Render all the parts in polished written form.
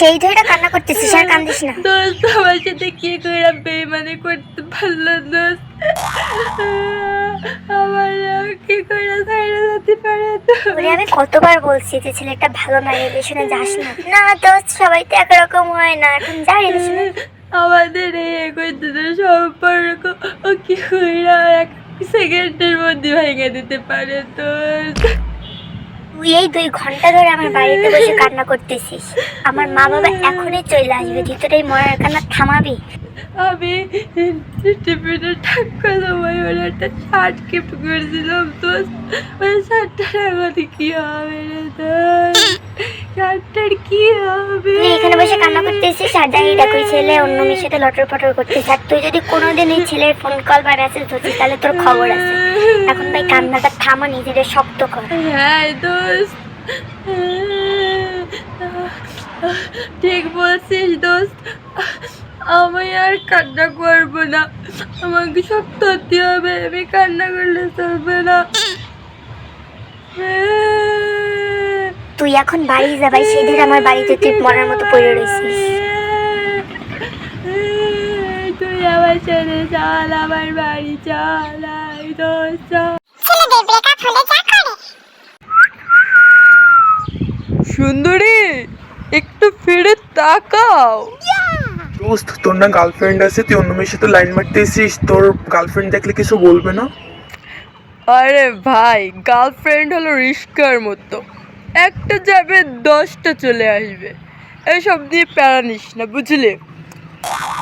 সেই ধরে কান্না করতেছিস, আর কান্দিস না। দোস্ত আমার সাথে কি করে বেইমানি করতে পারলো দোস্ত? আমার কি করে ছাইড়া যেতে পারে? ওরে আমি কতবার বলছি যে ছেলেটা ভালো না, রিলেশনে যাস না। না দোস্ত, সবাই তো একরকম হয় না, এখন যা রিলেশনে। আমাদের এই কইতে সম্পর্ক ও কি কইরা এক সেকেন্ডের মধ্যে ভেঙে দিতে পারে দোস্ত। তুই এই 2 ঘন্টা ধরে আমার বাড়িতে বসে কান্না করতেছিস। আমার মা বাবা এখনই চলে আসবে, ভিতরে এই মরার কান্না থামাবি? আমি টিফিনে টাকা সময় ওরা একটা শার্ট গিফট করেছিলাম দোস্ত। ওই শার্টটার আমাদের কি হবে রে দোস্ত? শার্টটার কি হবে? তুই এখানে বসে কান্না করতেছিস আর ডাইরিটা কই ছেলে অন্য মেয়ের সাথে লটর পটর করতেছিস। আর তুই যদি কোনোদিন এই ছেলের ফোন কল বা মেসেজ ধরছিস তাহলে তোর খবর আছে। এখন ভাই কান্নাটা থামা, নিজেদের শক্ত কর। হ্যাঁ দোস্ত, ঠিক বলছিস দোস্ত। আমি আর কান্না করবো না, আমাকে শক্ত হতে হবে, আমি কান্না করলে চলবে না। তুই এখন বাড়ি যা ভাই, সেদিন আমার বাড়িতে তুই মরার মতো পড়ে রয়েছিস। তুই আমার সাথে চল, আমার বাড়ি চল, আই দোস্ত। সুন্দরী, একটু ফিরে তাকাও। দোস্ত, তোর না গার্লফ্রেন্ড আছে, তুই অন্য মেয়ের সাথে লাইন মারতেছিস, তোর গার্লফ্রেন্ড দেখলে কিছু বলবে না? আরে ভাই, গার্লফ্রেন্ড হলো রিস্কার মতো, একটা যাবে 10টা চলে আসবে, এসব দিয়ে প্যারা নিস না, বুঝলি?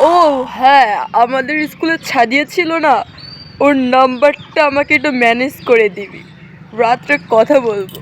ও হ্যাঁ, আমাদের স্কুলে ছাদিয়ে ছিল না, ওর নাম্বারটা আমাকে একটু ম্যানেজ করে দিবি, রাত্রে কথা বলবো।